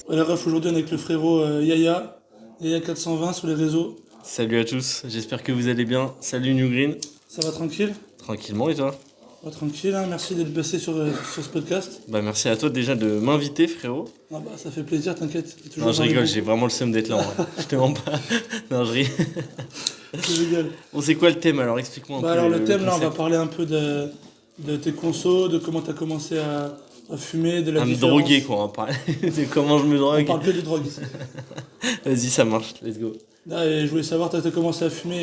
Ouais, la ref, aujourd'hui, on est avec le frérot Yaya 420 sur les réseaux. Salut à tous, j'espère que vous allez bien. Salut New Green. Ça va tranquille? Tranquillement et toi? Ouais, tranquille, hein. Merci d'être passé sur ce podcast. Bah merci à toi déjà de m'inviter frérot. Ah bah, ça fait plaisir, t'inquiète. T'es Non toujours je dans les rigole, bons j'ai coups. vraiment le seum d'être là en vrai. Je te mens pas. Non je ris. Je rigole. Bon c'est quoi le thème alors? Explique-moi un Bah peu alors, le le thème, là, on va concept. parler un peu de tes consos, de comment t'as commencé à fumer, de la À me différence. droguer quoi, on va parler de comment je me On drogue. parle que de drogue ici. Vas-y ça marche, let's go. Là, et je voulais savoir, t'as commencé à fumer.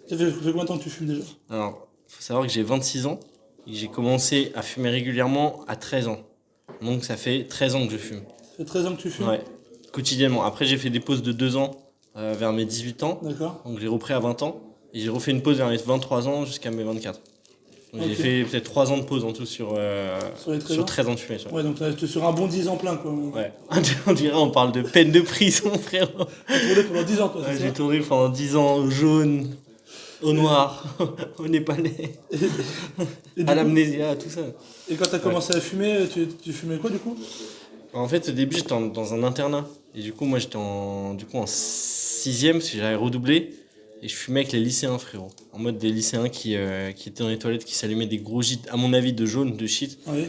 Ça fait combien de temps que tu fumes déjà? Alors, faut savoir que j'ai 26 ans et que j'ai commencé à fumer régulièrement à 13 ans. Donc ça fait 13 ans que je fume. Ça fait 13 ans que tu fumes? Ouais, quotidiennement. Après j'ai fait des pauses de 2 ans vers mes 18 ans. D'accord. Donc j'ai repris à 20 ans. Et j'ai refait une pause vers mes 23 ans jusqu'à mes 24. Donc j'ai Ok. fait peut-être 3 ans de pause en tout Sur les 13 sur ans? 13 ans de fumée. Tu vois. Ouais, donc t'es sur un bon 10 ans plein, quoi. Ouais. On dirait on parle de peine de prison, frère. T'as tourné pendant 10 ans, toi, Ouais, c'est j'ai ça? tourné pendant 10 ans au jaune, au noir, au népalais, Et du à coup, l'amnésia, tout ça. et quand t'as Ouais. commencé à fumer, tu fumais quoi du coup? En fait, au début, j'étais dans un internat. Et du coup, moi, j'étais en sixième, parce que j'avais redoublé. Et je fumais avec les lycéens, frérot. En mode des lycéens qui étaient dans les toilettes, qui s'allumaient des gros gîtes, à mon avis, de jaune, de shit. Oui.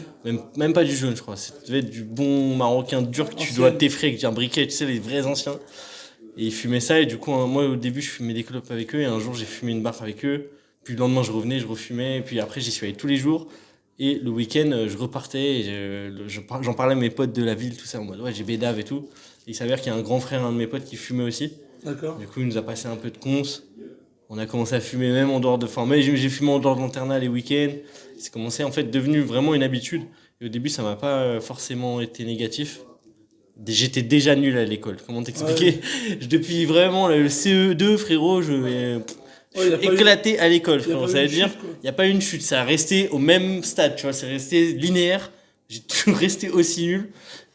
Même pas du jaune, je crois. Ça devait être du bon marocain dur que tu dois Ancienne. t'effrayer avec un briquet, tu sais, les vrais anciens. Et ils fumaient ça. Et du coup, moi, au début, je fumais des clopes avec eux. Et un jour, j'ai fumé une barre avec eux. Puis le lendemain, je revenais, je refumais. Et puis après, j'y suis allé tous les jours. Et le week-end, je repartais, et j'en parlais à mes potes de la ville, tout ça, en mode ouais, j'ai bédave et tout. Et il s'avère qu'il y a un grand frère, un de mes potes, qui fumait aussi. D'accord. Du coup, il nous a passé un peu de cons. On a commencé à fumer même en dehors de. Enfin, moi, j'ai fumé en dehors de l'internat les week-ends. C'est commencé en fait devenu vraiment une habitude. Et au début, ça m'a pas forcément été négatif. J'étais déjà nul à l'école. Comment t'expliquer? Depuis vraiment le CE2, frérot, je Ouais, suis éclaté à l'école, y a frérot. pas eu Ça veut une dire, chute, quoi. il n'y a pas eu une chute. Ça a resté au même stade, tu vois. C'est resté linéaire. J'ai toujours resté aussi nul.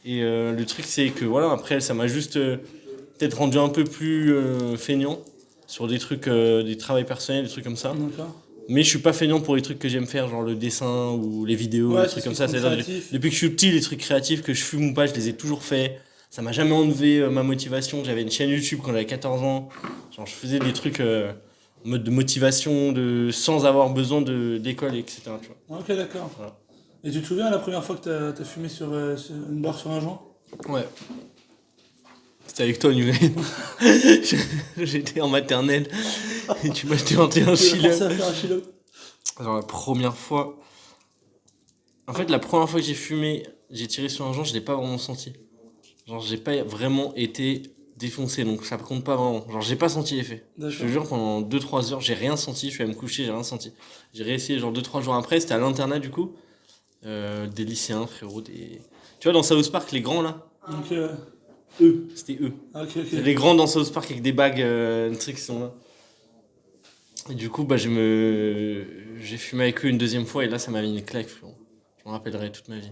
Et le truc, c'est que voilà, après, ça m'a juste peut-être rendu un peu plus feignant sur des trucs, des travails personnels, des trucs comme ça. D'accord. Mais je suis pas feignant pour les trucs que j'aime faire, genre le dessin ou les vidéos, Ouais, les c'est trucs ce comme qui ça. sont C'est-à-dire, créatifs. depuis que je suis petit, les trucs créatifs, que je fume ou pas, je les ai toujours faits. Ça m'a jamais enlevé ma motivation. J'avais une chaîne YouTube quand j'avais 14 ans. Genre, je faisais des trucs en mode de motivation, sans avoir besoin d'école, etc. Tu Ok, d'accord. Voilà. Et tu te souviens la première fois que t'as fumé sur une barre sur un joint? vois. Ouais. C'était avec toi, Nuré. J'étais en maternelle et tu m'as tenté un Tu m'as chili. forcé à faire un chilo. Genre, la première fois. En fait, la première fois que j'ai fumé, j'ai tiré sur un joint, je l'ai pas vraiment senti. Genre, j'ai pas vraiment été défoncé, donc ça compte pas vraiment. Genre, j'ai pas senti l'effet. Je te D'accord. jure, pendant 2-3 heures, j'ai rien senti. Je suis allé me coucher, j'ai rien senti. J'ai réessayé, genre 2-3 jours après, c'était à l'internat du coup. Des lycéens, frérot, des. Tu vois, dans South Park, les grands là, Donc, eux, c'était eux. ok, ok. Les grands dans South Park avec des bagues, des trucs qui sont là. Et du coup, bah, j'ai fumé avec eux une deuxième fois et là, ça m'a mis une claque, frérot. Je m'en rappellerai toute ma vie.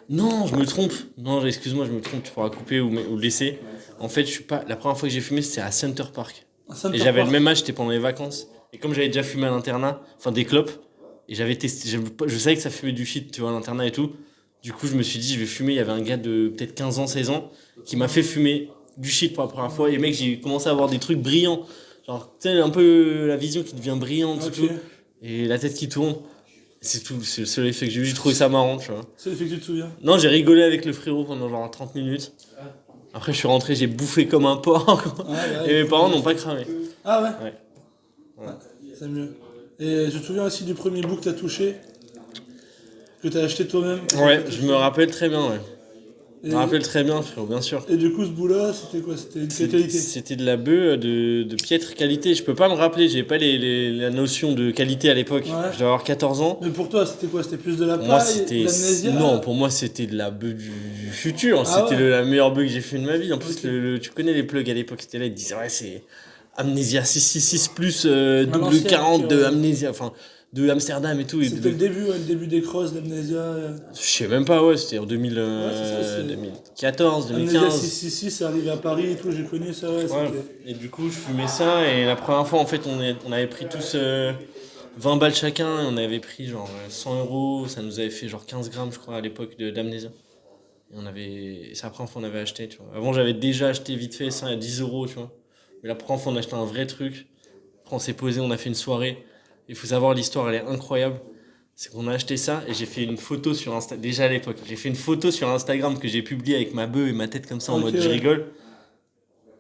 Non, je me trompe. Non, excuse-moi, je me trompe. Tu pourras couper ou laisser. En fait, je suis pas. La première fois que j'ai fumé, c'était à Center Park. Un Center Et j'avais le Park. même âge, c'était pendant les vacances. Et comme j'avais déjà fumé à l'internat, enfin des clopes, et j'avais testé, je savais que ça fumait du shit, tu vois, à l'internat et tout. Du coup, je me suis dit, je vais fumer. Il y avait un gars de peut-être 15 ans, 16 ans, qui m'a fait fumer du shit pour la première fois. Et mec, j'ai commencé à avoir des trucs brillants. Genre, tu sais, un peu la vision qui devient brillante, Ok. tout. Et la tête qui tourne. C'est tout, c'est le seul effet que j'ai eu. J'ai trouvé ça marrant, tu vois. C'est le fait que tu te souviens. Non, j'ai rigolé avec le frérot pendant genre 30 minutes. Après, je suis rentré, j'ai bouffé comme un porc. Ah, ouais, Et mes parents n'ont pas cramé. Ah ouais? Ouais. Ouais. C'est mieux. Et je te souviens aussi du premier bout que t'as touché, que t'as acheté toi-même. Ouais, je me rappelle très bien, ouais. Je Et, me rappelle très bien, frérot, bien sûr. et du coup, ce bout-là, c'était quoi? C'était de quelle qualité? C'était de la bœuf de piètre qualité. Je peux pas me rappeler, j'avais pas la notion de qualité à l'époque. Ouais. Je devais avoir 14 ans. Mais pour toi, c'était quoi? C'était plus de la Pour moi, paille, de c'était. l'amnésia? Non, pour moi, c'était de la bœuf du futur. Ah C'était ouais. la meilleure bœuf que j'ai fait de ma vie. En plus, Ok. tu connais les plugs à l'époque, c'était là, ils disaient, ouais, c'est Amnésia 666 plus À double l'ancienne, 40 ok, de ouais. Amnésia, enfin, de Amsterdam et tout. Et C'était le début, ouais, le début des crosses, d'amnésia. je sais même pas, ouais, c'était en 2000, Ouais, c'est ça, c'est. 2014, Amnésia 2015. 666, c'est arrivé à Paris et tout, j'ai connu ça, ouais, Ouais. c'était. Et du coup, je fumais ça. Et la première fois, en fait, on avait pris tous 20 balles chacun. Et on avait pris genre 100 euros. Ça nous avait fait genre 15 grammes, je crois, à l'époque d'Amnésia. Et c'est la première fois qu'on avait acheté, tu vois. Avant, j'avais déjà acheté vite fait ça à 10 euros, tu vois. Mais la première fois, on a acheté un vrai truc. Après, on s'est posé, on a fait une soirée. Il faut savoir, l'histoire, elle est incroyable. C'est qu'on a acheté ça et j'ai fait une photo sur Instagram. Déjà à l'époque, j'ai fait une photo sur Instagram que j'ai publiée avec ma bœuf et ma tête comme ça en Ok, mode je ouais. rigole.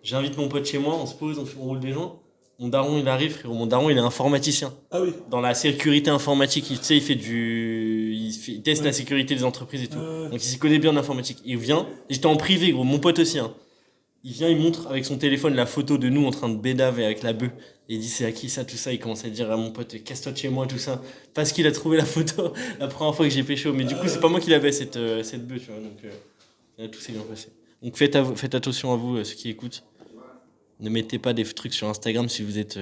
J'invite mon pote chez moi, on se pose, on roule des gens. Mon daron, il arrive, frérot. Mon daron, il est informaticien. Ah oui. Dans la sécurité informatique, tu sais, il teste Ouais. la sécurité des entreprises et tout. Ouais. Donc il s'y connaît bien en informatique. Il vient, et j'étais en privé, gros, mon pote aussi, hein. Il vient, il montre avec son téléphone la photo de nous en train de bédave avec la bœuf. Et il dit c'est à qui ça, tout ça. Il commence à dire à mon pote casse-toi de chez moi, tout ça. Parce qu'il a trouvé la photo la première fois que j'ai pécho. Mais du coup, c'est pas moi qui l'avais cette bœuf, tu vois. Donc tout s'est bien passé. Donc faites attention à vous, ceux qui écoutent. Ne mettez pas des trucs sur Instagram si vous êtes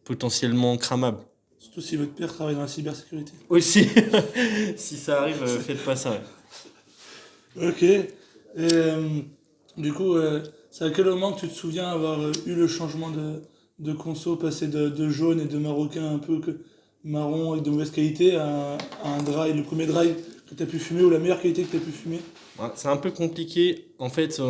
potentiellement cramable. Surtout si votre père travaille dans la cybersécurité. Aussi, si ça arrive, faites pas ça. Ouais. Ok. Et, du coup, c'est à quel moment que tu te souviens avoir eu le changement de conso, passer de jaune et de marocain un peu marron et de mauvaise qualité à un dry, le premier dry que tu as pu fumer ou la meilleure qualité que tu as pu fumer? Ouais, c'est un peu compliqué. En fait,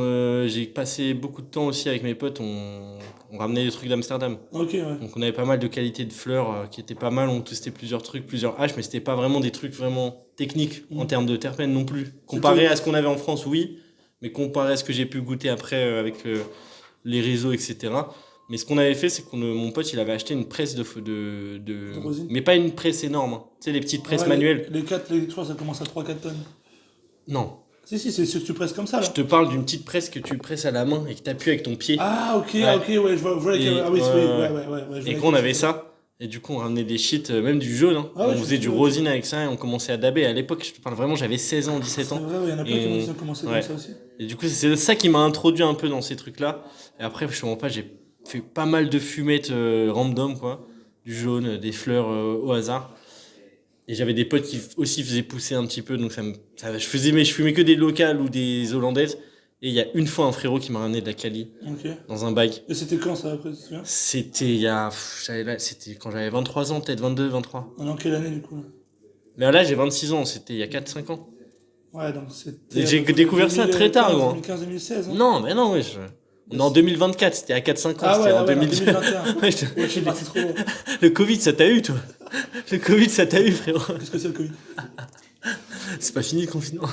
j'ai passé beaucoup de temps aussi avec mes potes. On ramenait des trucs d'Amsterdam. Ok, ouais. Donc on avait pas mal de qualité de fleurs qui étaient pas mal. On testait plusieurs trucs, plusieurs haches, mais c'était pas vraiment des trucs vraiment techniques en termes de terpènes non plus. Comparé à ce qu'on avait en France, oui, mais comparé à ce que j'ai pu goûter après avec les réseaux, etc. Mais ce qu'on avait fait, c'est que mon pote, il avait acheté une presse De rosine. mais pas une presse énorme, hein. Tu sais, les petites presses Ouais, manuelles. Les 4, les 3, ça commence à 3-4 tonnes. Non. Si, c'est ce que tu presses comme ça, là. Je te parle d'une petite presse que tu presses à la main et que tu appuies avec ton pied. Ah, ok, Ouais. ok, ouais, je vois Et, laquelle. Ah oui, ouais, oui, ouais. ouais. Je Et vois qu'on laquelle avait c'est. ça, et du coup on ramenait des shit, même du jaune, hein. Ah ouais, On je faisait suis du sûr, rosine avec ça et on commençait à daber. À l'époque, je te parle vraiment, j'avais 16 ans, 17 C'est ans. vrai, il y en a plein Et qui ont commencé ouais. comme ça aussi. Et du coup, c'est ça qui m'a introduit un peu dans ces trucs-là. Et après, je te mens pas, j'ai fait pas mal de fumettes random, quoi. Du jaune, des fleurs au hasard. Et j'avais des potes qui aussi faisaient pousser un petit peu, donc je fumais que des locales ou des hollandaises. Et il y a une fois un frérot qui m'a ramené de la Cali Ok. dans un bag. Et c'était quand ça après, tu te souviens? C'était c'était quand j'avais 23 ans, peut-être 22, 23. On est en quelle année du coup là? Mais là, j'ai 26 ans, c'était il y a 4-5 ans. Ouais, donc c'était. Et à j'ai peu près découvert ça très tard, gros. 2015-2016, hein? Non, mais non, ouais. On est en 2024, c'était à 4-5 ans, Ah ouais, c'était en ah ouais, non, 2010. 2021. Ouais, Ouais, je suis parti trop loin. Le Covid, ça t'a eu, toi. Le Covid, ça t'a eu, frérot. Qu'est-ce que c'est le Covid? C'est pas fini le confinement.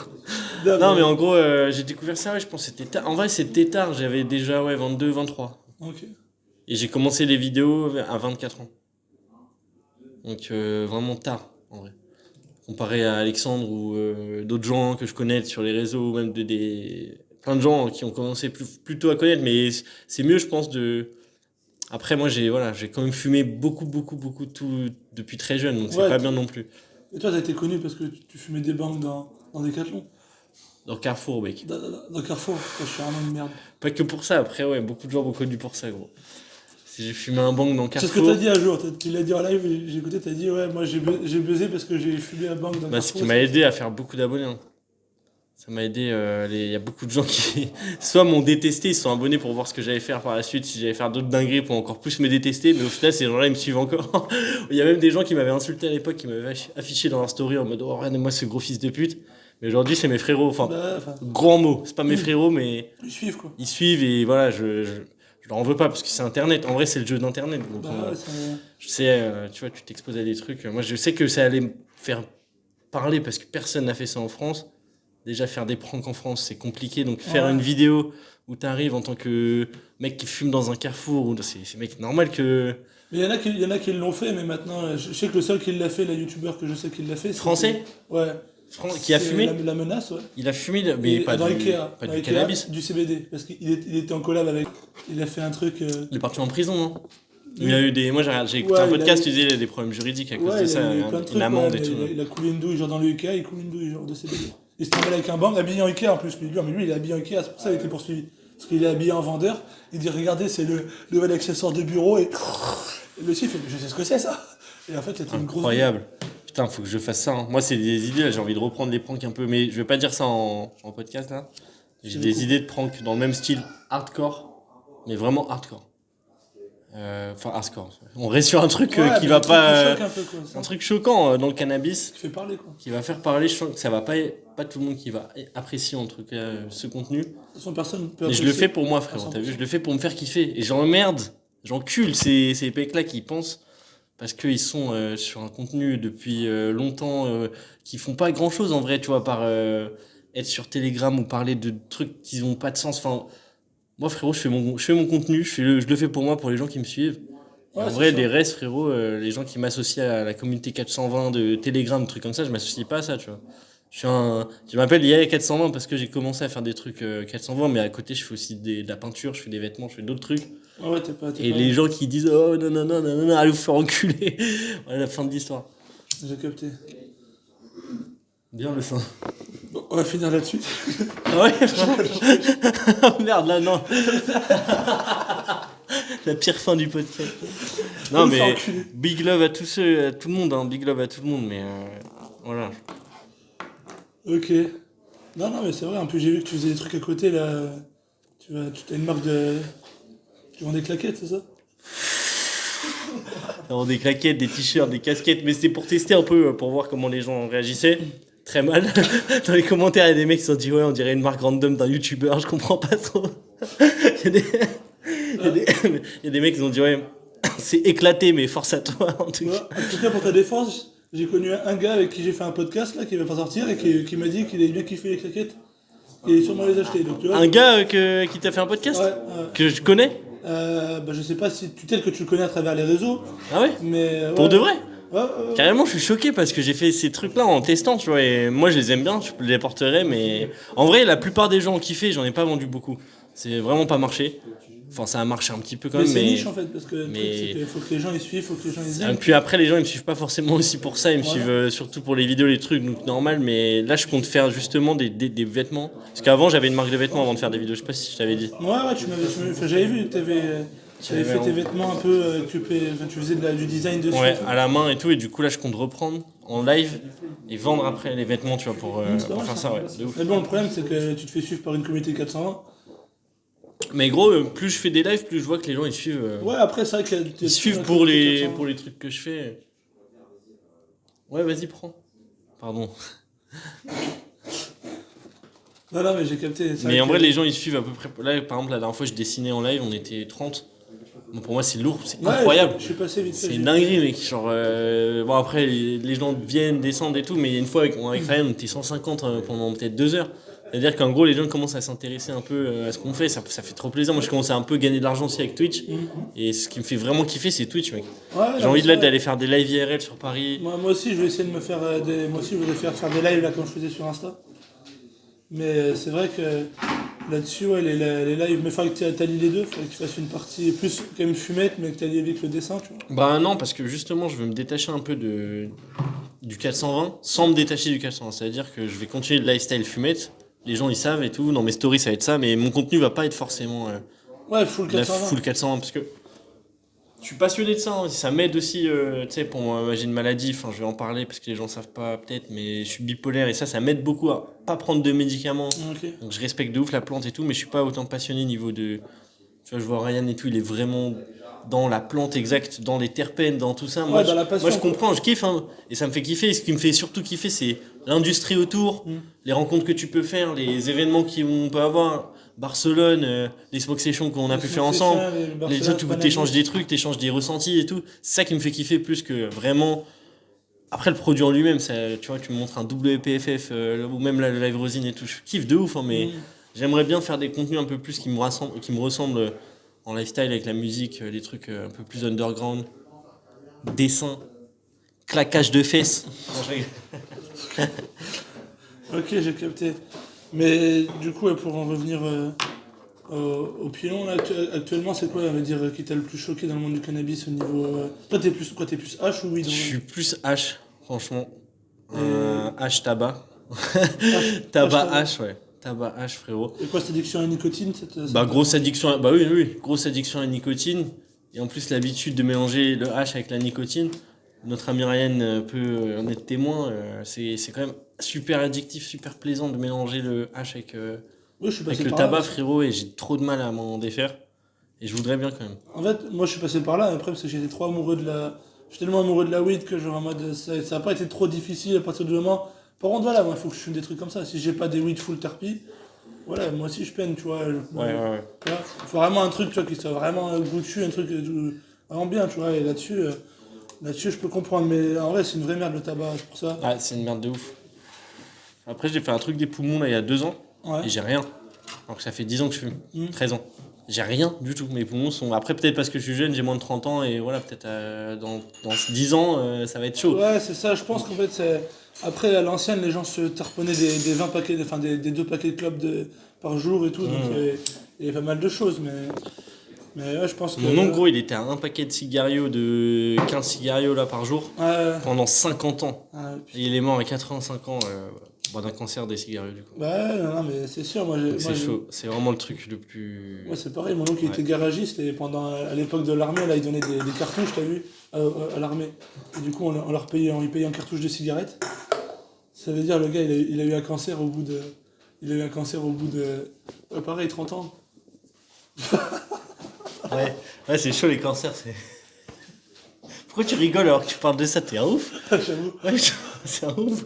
Non, Non, mais en gros, j'ai découvert ça, ouais, je pense que c'était tard. En vrai, c'était tard, j'avais déjà, ouais, 22, 23. Ok. Et j'ai commencé les vidéos à 24 ans. Donc, vraiment tard, en vrai. Comparé à Alexandre ou d'autres gens que je connais sur les réseaux, ou même plein de gens qui ont commencé plus tôt à connaître, mais c'est mieux, je pense, de. Après, moi, j'ai quand même fumé beaucoup, beaucoup, beaucoup tout depuis très jeune, donc c'est Ouais, pas bien non plus. Et toi, t'as été connu parce que tu fumais des bangs dans Decathlon. Dans Carrefour, mec. Dans Carrefour. Toi, je suis vraiment une merde. Pas que pour ça, après, ouais, beaucoup de gens m'ont connu pour ça, gros. Si j'ai fumé un bang dans C'est ce que Carrefour. t'as dit un jour. Tu l'as dit en live, j'ai écouté, t'as dit, ouais, moi j'ai buzzé parce que j'ai fumé un bang dans Bah, ce Carrefour. qui m'a aidé à faire beaucoup d'abonnés, hein. Ça m'a aidé. Il y a beaucoup de gens qui, soit m'ont détesté, ils se sont abonnés pour voir ce que j'allais faire par la suite, si j'allais faire d'autres dingueries pour encore plus me détester, mais au final, ces gens-là, ils me suivent encore. Il y a même des gens qui m'avaient insulté à l'époque, qui m'avaient affiché dans leur story en mode, oh, regardez-moi ce gros fils de pute. Mais aujourd'hui, c'est mes frérots. Enfin, Bah, enfin, grand mot. C'est pas mes frérots, mais ils suivent quoi. ils suivent et voilà, je leur en veux pas parce que c'est Internet. En vrai, c'est le jeu d'Internet. Donc, Bah, ouais, ça. je sais, tu vois, tu t'exposes à des trucs. Moi, je sais que ça allait me faire parler parce que personne n'a fait ça en France. Déjà, faire des pranks en France, c'est compliqué. Donc, faire Ouais. une vidéo où t'arrives en tant que mec qui fume dans un carrefour, c'est mec normal que. Mais il y en a qui l'ont fait, mais maintenant, je sais que le seul qui l'a fait, la youtubeur que je sais qui l'a fait, c'est. Français Ouais. Qui a C'est fumé la menace, ouais. Il a fumé, mais Et pas dans du, Ikea, pas dans du Ikea, cannabis. du CBD. Parce il était en collab avec. Il a fait un truc. Il est parti en prison, non Oui. Il a eu des. Moi, j'ai écouté Ouais, un il a podcast, eu- tu disais, il a des problèmes juridiques à cause Ouais, de il ça, a eu plein de trucs. une amende ouais, et tout. il a coulé une douille, genre dans le Ikea, il coule une douille, genre de CBD. Il se trimballe avec un bang, habillé en Ikea en plus. Mais lui, il est habillé en Ikea, c'est pour ça qu'il a été poursuivi. Parce qu'il est habillé en vendeur. Il dit, regardez, c'est le nouvel accessoire de bureau. Et le monsieur, il fait, mais je sais ce que c'est ça. Et en fait, c'était une grosse. Incroyable. Putain, faut que je fasse ça, hein. Moi, c'est des idées, là, j'ai envie de reprendre les pranks un peu, mais je vais pas dire ça en podcast, là. J'ai C'est des cool. idées de pranks dans le même style, hardcore, mais vraiment hardcore. Enfin, hardcore. On reste sur un truc qui mais va un truc qui pas. choque un peu, quoi. Un truc choquant dans le cannabis, Qui fait parler, quoi. qui va faire parler. Je sens que ça va pas tout le monde qui va apprécier en tout cas ce contenu. De toute façon, personne peut Mais je le apprécier fais pour moi, à frérot. 100%. T'as vu, je le fais pour me faire kiffer. Et j'emmerde, j'encule ces mecs-là qui pensent parce qu'ils sont sur un contenu depuis longtemps, qui font pas grand-chose en vrai, tu vois, par être sur Telegram ou parler de trucs qui n'ont pas de sens. Enfin, moi, frérot, je fais mon contenu, je le fais pour moi, pour les gens qui me suivent. Et Ouais, en c'est vrai, ça. les restes, frérot, les gens qui m'associent à la communauté 420 de Telegram, des trucs comme ça, je m'associe pas à ça, tu vois. Je m'appelle Yaya 420 parce que j'ai commencé à faire des trucs 420, mais à côté, je fais aussi de la peinture, je fais des vêtements, je fais d'autres trucs. Ouais, t'es Et pas... les gens qui disent oh non, non, non, non, non, non, allez vous faire enculer. Voilà la fin de l'histoire. J'ai capté. Bien le sein. Bon, on va finir là-dessus. Ah ouais, oh, merde, là, non. La pire fin du podcast. Non, On me fait mais enculer. big love à tous ceux, à tout le monde, hein, big love à tout le monde, mais voilà. Ok. Non, non, mais c'est vrai. En plus, j'ai vu que tu faisais des trucs à côté, là. Tu as une marque de... Tu vends des claquettes, c'est ça? Alors, des claquettes, des t-shirts, des casquettes, mais c'était pour tester un peu, pour voir comment les gens réagissaient. Très mal. Dans les commentaires, il y a des mecs qui se sont dit ouais, on dirait une marque random d'un youtubeur, je comprends pas trop. Il y a des, il y a des mecs qui ont dit ouais, c'est éclaté, mais force à toi en tout Ouais. cas. En tout cas, pour ta défense, j'ai connu un gars avec qui j'ai fait un podcast, là, qui va pas sortir, et qui m'a dit qu'il avait bien kiffé les claquettes. Il allait sûrement les acheter, donc tu vois. Un gars qui t'a fait un podcast Ouais, que je connais. bah, je sais pas si tel que tu le connais à travers les réseaux, Ah ouais? mais... Pour ouais. de vrai? Ouais, Carrément, je suis choqué parce que j'ai fait ces trucs-là en testant, tu vois, et moi je les aime bien, je les porterai, mais en vrai, la plupart des gens ont kiffé, j'en ai pas vendu beaucoup. C'est vraiment pas marché. Enfin, ça a marché un petit peu quand mais même, c'est mais. niche en fait, parce que le truc, mais- c'est qu'il faut que les gens ils suivent, faut que les gens ils Et aiment. puis après, les gens ils me suivent pas forcément aussi pour ça, ils me Voilà. suivent surtout pour les vidéos, les trucs, donc normal, mais là je compte faire justement des vêtements. Parce qu'avant j'avais une marque de vêtements avant de faire des vidéos, je sais pas si je t'avais dit. Ouais, enfin, j'avais vu que t'avais fait tes vêtements un peu, enfin, tu faisais du design dessus. Ouais, et tout. à la main et tout, et du coup là je compte reprendre en live et vendre après les vêtements, tu vois, C'est pas pour mal, faire ça, ouais, de ouf. Mais bon, le problème c'est que tu te fais suivre par une communauté 420. Mais gros, plus je fais des lives, plus je vois que les gens ils suivent. Ouais, après, c'est vrai qu'il y a. Ils suivent une pour communauté les, 420. pour les trucs que je fais. Ouais, vas-y, prends. Pardon. Non, non, mais j'ai capté. c'est Mais en que- vrai, les gens ils suivent à peu près. Là, par exemple, la dernière fois, je dessinais en live, on était 30. Bon, pour moi, c'est lourd, c'est Ouais, incroyable. Je suis passé vite fait. C'est j'ai- une dinguerie, mec. Genre, bon, après, les gens viennent, descendent et tout, mais une fois, avec Ryan, on était 150 pendant peut-être 2 heures. C'est-à-dire qu'en gros, les gens commencent à s'intéresser un peu à ce qu'on fait, ça fait trop plaisir. Moi, je commence à un peu gagner de l'argent aussi avec Twitch. Et ce qui me fait vraiment kiffer, c'est Twitch, mec. Ouais, J'ai non, envie mais là c'est vrai. d'aller faire des lives IRL sur Paris. Moi aussi, je vais essayer de me faire des. Moi aussi, je voudrais faire des lives là, comme je faisais sur Insta. Mais c'est vrai que là-dessus, ouais, les lives. Mais il faudrait que tu allies les deux. Il faudrait que tu fasses une partie plus quand même fumette, mais que tu allies avec le dessin, tu vois. Bah non, parce que justement, je veux me détacher un peu du 420 sans me détacher du 420. C'est-à-dire que je vais continuer le lifestyle fumette. Les gens ils savent et tout. Dans mes stories, ça va être ça, mais mon contenu va pas être forcément Ouais, full la 420. full 420 parce que je suis passionné de ça. Hein. Ça m'aide aussi, tu sais, pour moi, j'ai une maladie. Enfin, je vais en parler parce que les gens savent pas peut-être, mais je suis bipolaire et ça m'aide beaucoup à pas prendre de médicaments. Ok. Donc je respecte de ouf la plante et tout, mais je suis pas autant passionné niveau de. Tu vois, je vois Ryan et tout, il est vraiment dans la plante exacte, dans les terpènes, dans tout ça. Moi, Ouais, dans la passion, moi, je quoi. comprends, je kiffe, hein, et ça me fait kiffer. Et ce qui me fait surtout kiffer, c'est l'industrie autour, les rencontres que tu peux faire, les événements qu'on peut avoir. Barcelone, les smoke sessions qu'on a pu faire ensemble, les autres où t'échanges des trucs, t'échanges des ressentis et tout. C'est ça qui me fait kiffer plus que vraiment. Après, le produit en lui-même, tu vois, tu me montres un WPFF ou même la live resin et tout. Je kiffe de ouf, hein, mais j'aimerais bien faire des contenus un peu plus qui me ressemblent en lifestyle avec la musique, des trucs un peu plus underground, dessin, claquage de fesses. Non, je rigole. Ok, j'ai capté. Mais du coup, ouais, pour en revenir au pilon, là, actuellement, c'est quoi, on va dire, qui t'a le plus choqué dans le monde du cannabis au niveau. Toi, t'es plus H ou weed Je suis plus H, franchement. Et- H tabac. H, Tabac H, H, ouais. Tabac H, frérot. Et quoi, cette addiction à la nicotine Bah grosse addiction, bah oui, oui, grosse addiction à la nicotine. Et en plus l'habitude de mélanger le hash avec la nicotine. Notre ami Ryan peut en être témoin. C'est quand même super addictif, super plaisant de mélanger le hash Oui, je suis passé avec le par là, tabac, parce que- frérot, et j'ai trop de mal à m'en défaire. Et je voudrais bien quand même. En fait, moi je suis passé par là, après parce que j'étais trop amoureux de la. J'étais tellement amoureux de la weed que genre en mode ça a pas été trop difficile à partir du moment. Par contre voilà, moi il faut que je fume des trucs comme ça. Si j'ai pas des weed full terpi, voilà, moi aussi je peine, tu vois. Ouais. Tu vois, faut vraiment un truc, tu vois, qui soit vraiment goûtu, un truc vraiment bien, tu vois. Et là-dessus je peux comprendre, mais en vrai c'est une vraie merde le tabac, c'est pour ça. Ah, c'est une merde de ouf. Après, j'ai fait un truc des poumons là il y a 2 ans Ouais. et j'ai rien. Alors que ça fait 10 ans que je fume. Mm. 13 ans. J'ai rien du tout. Mes poumons sont. Après, peut-être parce que je suis jeune, j'ai moins de 30 ans et voilà, peut-être dans 10 ans, ça va être chaud. Ouais, c'est ça, je pense qu'en fait c'est. Après à l'ancienne les gens se tarponnaient des 20 paquets, enfin des 2 paquets de clopes par jour et tout, donc il y avait pas mal de choses, mais ouais, je pense que. Mon oncle, gros, il était à un paquet de cigarios de 15 cigarios là par jour Ouais, pendant 50 ans. ouais, Et il est mort à 85 ans d'un cancer des cigarios du coup. bah ouais, non, mais c'est sûr, Donc c'est chaud. C'est vraiment le truc le plus. Ouais, c'est pareil, mon oncle il était garagiste et à l'époque de l'armée, là, il donnait des cartouches, t'as vu, à l'armée. Et du coup, on leur payait, on lui payait un cartouche de cigarettes. Ça veut dire, le gars, il a eu un cancer au bout de. Il a eu un cancer au bout de. Ouais, pareil, 30 ans. Ouais, c'est chaud les cancers. Pourquoi tu rigoles alors que tu parles de ça? T'es un ouf? J'avoue. Ouais, c'est un ouf.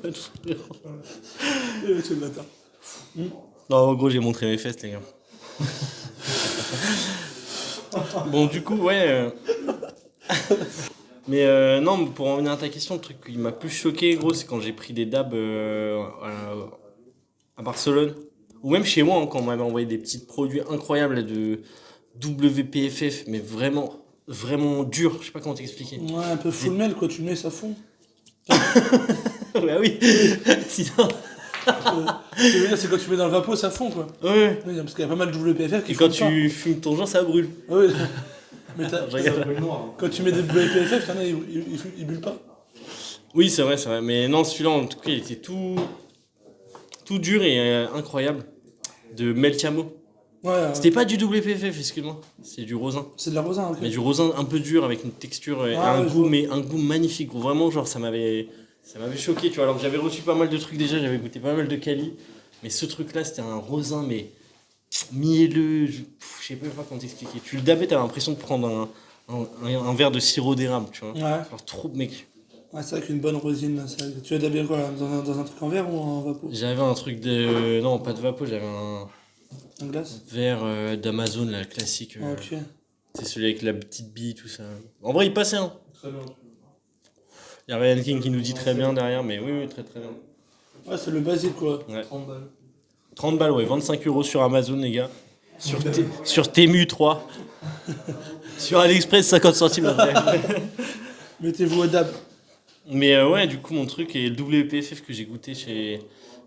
C'est le bâtard. Non, en gros, j'ai montré mes fesses, les gars. Bon, du coup, ouais. Mais non, pour en revenir à ta question, le truc qui m'a plus choqué, gros, c'est quand j'ai pris des dabs à Barcelone. Ou même chez moi, hein, quand on m'avait envoyé des petits produits incroyables là, de WPFF, mais vraiment, vraiment dur. Je sais pas comment t'expliquer. Ouais, un peu full mail, quoi, tu le mets, ça fond. Bah oui. Sinon. Ce que je veux dire, c'est quand tu mets dans le vapeau, ça fond, quoi. Ouais. Oui, parce qu'il y a pas mal de WPFF qui Et quand font ça. tu fumes ton joint, ça brûle. Ah oui. Mais Je rigole. quand tu mets des WPFF, t'en as, ils bullent pas. Oui, c'est vrai, c'est vrai. Mais non, celui-là, en tout cas, il était tout dur et incroyable. De Meltiamo. Ouais, C'était pas du WPFF, excuse-moi. C'est du rosin. c'est de la rosin, ok. Mais du rosin un peu dur avec une texture et Ah, un ouais, je goût, vois. mais un goût magnifique. Vraiment, genre, ça m'avait choqué, tu vois. Alors que j'avais reçu pas mal de trucs déjà, j'avais goûté pas mal de Cali. Mais ce truc-là, c'était un rosin, mais mielleux. Je sais même pas comment t'expliquer. Tu le dabais, t'avais l'impression de prendre un verre de sirop d'érable, tu vois. Ouais. Genre, trop, mec. Ouais, c'est vrai qu'une bonne rosine, là, tu as d'habiller quoi, là, dans un truc en verre ou en vapeau? J'avais un truc de. Non, pas de vapeau, j'avais un En glace? verre d'Amazon, là, classique. Ok. C'est celui avec la petite bille, tout ça. En vrai, il passait, hein. Très bien. Il y a Ryan King qui nous dit très bien derrière, mais oui, très très bien. Ouais, c'est le basique, quoi. Ouais. 30 balles. 30 balles, ouais, 25 € sur Amazon, les gars. Sur Temu 3. Sur AliExpress, 50 centimes après. Mettez-vous au dab. Mais ouais, du coup, mon truc est le WPFF que j'ai goûté chez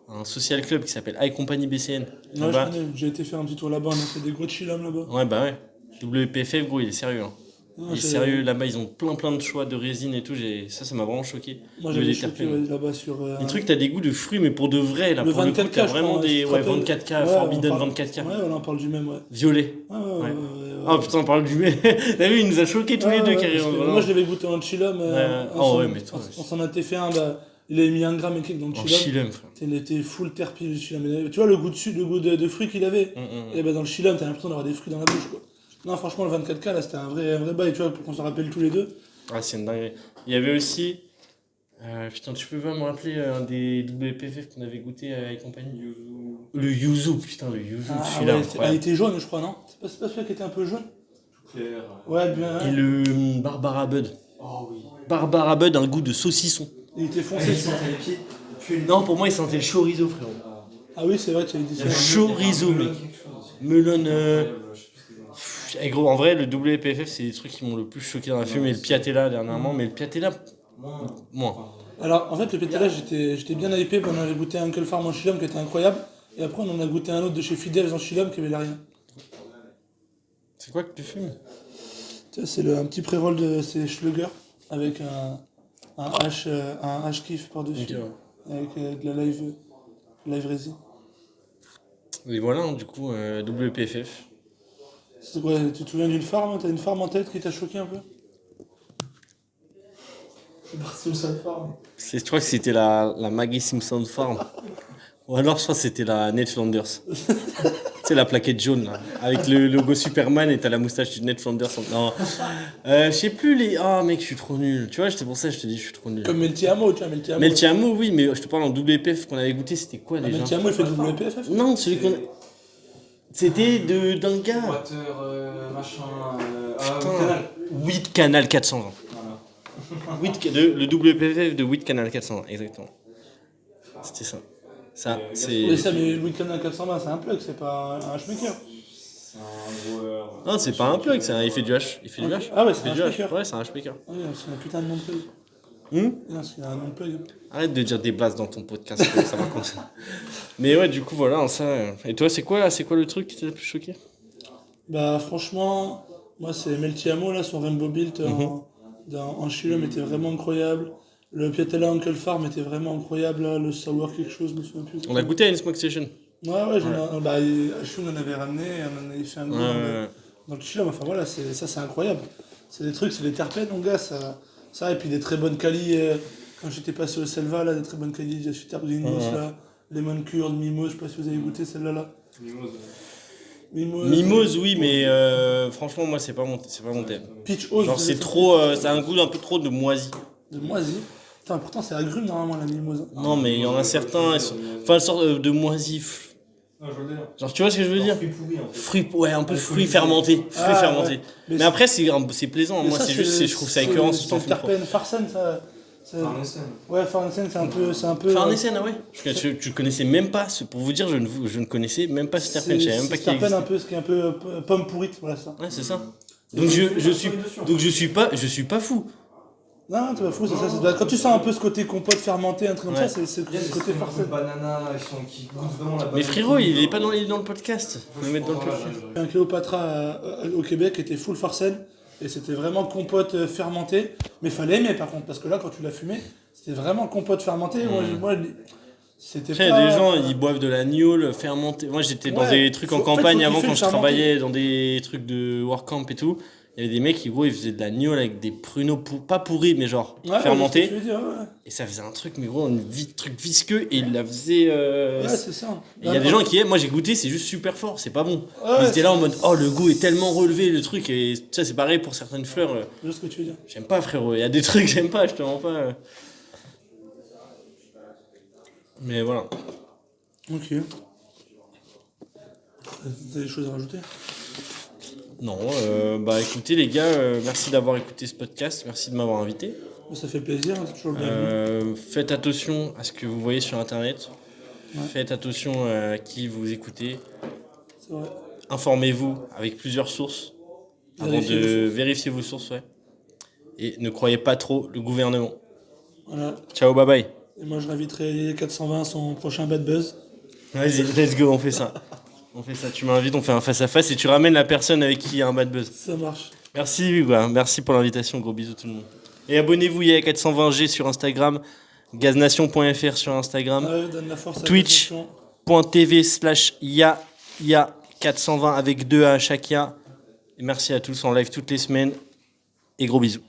un social club qui s'appelle iCompany BCN. Ouais, je Là-bas. connais, j'ai été faire un petit tour là-bas, on a fait des gros chillums là-bas. Ouais, bah ouais. WPFF, gros, il est sérieux. Hein. Non, Il est sérieux, là-bas, ils ont plein de choix de résine et tout. Ça m'a vraiment choqué. Moi, Le j'avais terpènes. choqué ouais, là-bas sur. Les trucs, t'as des goûts de fruits, mais pour de vrai, là, Le pour le coup, 24K, t'as je vraiment crois, des. si tu te Ouais, rappelles. 24K, Ouais, Forbidden on parle- 24K. Ouais, on en parle du même, ouais. Violet. Ouais. Oh putain, on parle du mec. T'as vu, il nous a choqués tous les deux, parce carrément. que vraiment. moi, je l'avais goûté en chillum. Oh, ouais, mais toi, On s'en a fait un, bah, il avait mis 1 gramme et quelques dans le En chillum. chillum, frère. Il était full terpi, le chillum. Tu vois le goût de fruits qu'il avait. Et bah, dans le chillum, t'as l'impression d'avoir des fruits dans la bouche, quoi. Non, franchement, le 24K, là, c'était un vrai bail, tu vois, pour qu'on se rappelle tous les deux. Ah, c'est une dinguerie. Il y avait aussi. Putain, tu peux pas me rappeler un des WPFF qu'on avait goûté avec compagnie Le Yuzu, putain, le Yuzu, Ah, celui-là, ouais, incroyable. il était jaune, je crois, non? C'est pas celui qui était un peu jaune? Tout clair. Ouais, bien. Et le Barbara Bud. Oh oui. Barbara Bud, un goût de saucisson. Il était Il foncé. sentait les pieds. Non, pour moi, il sentait le chorizo, frérot. Ah oui, c'est vrai, tu avais dit ça. Le chorizo, mec. Melon. Eh, gros, en vrai, le WPFF, c'est les trucs qui m'ont le plus choqué dans la fume. Et le Piatella dernièrement, mais le Piatella, moins. Alors, en fait, le pétala, j'étais bien hypé, on avait goûté un Uncle Farm en chillum qui était incroyable. Et après, on en a goûté un autre de chez Fidels en chillum qui avait l'air rien. C'est quoi que tu fumes? Ça, c'est un petit pré-roll de ces Schlugger avec un H kiff par-dessus. Ok, ouais. Avec de la live resin. Et voilà, hein, du coup, WPFF. C'est quoi, tu te souviens d'une farm? T'as une farm en tête qui t'a choqué un peu? C'est Barcelone Farm. Je crois que c'était la Maggie Simpson Farm. Ou alors, je crois que c'était la Ned Flanders. sais, la plaquette jaune, là, avec le logo Superman et t'as la moustache du Ned Flanders. Non. Je sais plus les. Ah, mec, je suis trop nul. Tu vois, c'est pour ça que je te dis, je suis trop nul. Comme Meltiamo, tu vois, Meltiamo. Meltiamo, oui, mais je te parle en WPF qu'on avait goûté, c'était quoi déjà? Meltiamo, il fait WPFF. Non, celui qu'on. C'était d'un gars. Water, machin. Putain. Canal. 8 Canal 420. Voilà. Le WPF de 8 Canal 420, exactement. C'était ça. Ça, c'est. Mais ça, mais Louis Canal 420, c'est un plug, c'est pas un schmaker. C'est un joueur. Non, c'est pas un plug, il fait du H. Il fait du H. Ah ouais, Il c'est fait un du H. speaker. Ouais, c'est un H-maker. Ah ouais, c'est un putain de nom de plug. Non, c'est un nom de plug. Arrête de dire des blagues dans ton podcast, ça va comme ça. Mais ouais, du coup, voilà, ça. Et toi, c'est quoi le truc qui t'a le plus choqué? Bah, franchement, moi, c'est Meltiamo, là, son Rainbow Build en Chilem était vraiment incroyable. Le Piatella Uncle Farm était vraiment incroyable, là. Le Sour quelque chose, je me souviens plus. On a goûté à une Smoke Station. Ouais, bah, Ashun en avait ramené, on en avait fait un goût Ouais. dans le Chilem. Enfin, voilà, c'est incroyable. C'est des trucs, c'est des terpènes, mon gars, ça, et puis des très bonnes quali. Quand j'étais passé au Selva, là, des très bonnes quali, j'ai Super Gringos, là. Lemon Curd, Mimose, je sais pas si vous avez goûté celle-là, là. Mimose, oui, mais franchement, moi, c'est pas mon thème. Peach Rose. Genre, c'est trop. Ça a un goût un peu trop de moisi. De moisi. Putain, pourtant, c'est agrume, normalement, la mimose. Non, mais il y en a certains. Enfin, une sorte de moisi. Non, je veux dire. Genre, tu vois ce que je veux dire? Fruits pourris en fait. Fruits, ouais, un peu fruits fermentés. Fruits fermentés. Ouais. Mais après, c'est plaisant. Mais Moi, ça, c'est juste, je trouve ça écœurant si t'en c'est fous le trop. terpène Farsen, ça. Farnesen. Ouais, Farsen, c'est un peu. Farnesen, ah ouais? Tu connaissais même pas, pour vous dire, je ne connaissais même pas ce terpène. Je savais même pas qu'il terpène existait. un peu, ce qui est un peu pomme pourrite, voilà ça. Ouais, c'est ça. Donc je suis pas fou. Non, tu vas fou, c'est ça. Quand tu sens un peu ce côté compote fermenté, un truc comme Ouais. ça, c'est le Il y a des côté trucs Farsen. banana, qui goûtent vraiment la banane. Mais frérot, il est pas dans le podcast. Faut le mettre dans le podcast. Un Cléopatra au Québec était full Farsen. Et c'était vraiment compote fermentée. Mais fallait aimer par contre, parce que là, quand tu l'as fumé, c'était vraiment compote fermentée. Moi, c'était Après, il y pas. a des gens, ils boivent de la gnôle fermentée. Moi, j'étais dans Ouais. des trucs en En fait, campagne faut avant, kiffer quand le je fermenté. travaillais dans des trucs de workcamp et tout. Il y avait des mecs qui, gros, ils faisaient de la gnôle avec des pruneaux, pas pourris, mais genre Ouais, fermentés. je sais ce que tu veux dire, ouais. Et ça faisait un truc, mais gros, truc visqueux, et il la faisait. Ouais, c'est ça. Il y a des gens qui aiment, moi j'ai goûté, c'est juste super fort, c'est pas bon. Ouais, Ils étaient là en c'est- mode, oh le goût est tellement relevé, le truc, et ça c'est pareil pour certaines fleurs. Je vois ce que tu veux dire. J'aime pas, frérot, il y a des trucs que j'aime pas, je te mens pas. Mais voilà. Ok. T'as des choses à rajouter? Non, bah écoutez les gars, merci d'avoir écouté ce podcast, merci de m'avoir invité. Ça fait plaisir, c'est toujours le bienvenu. Faites attention à ce que vous voyez sur internet. Ouais. Faites attention à qui vous écoutez. C'est vrai. Informez-vous avec plusieurs sources avant Vérifiez de vos sources. vérifier vos sources. Ouais. Et ne croyez pas trop le gouvernement. Voilà. Ciao, bye bye. Et moi, je réinviterai 420 à son prochain Bad Buzz. Vas-y, let's go, on fait ça. On fait ça, tu m'invites, on fait un face-à-face et tu ramènes la personne avec qui il y a un bad buzz. Ça marche. Merci Hugo, merci pour l'invitation, gros bisous tout le monde. Et abonnez-vous, il y a 420G sur Instagram, gaznation.fr sur Instagram, Ouais, donne la force à Twitch. la nation. .tv/ya420 avec 2 A à chaque ya. Et merci à tous en live toutes les semaines et gros bisous.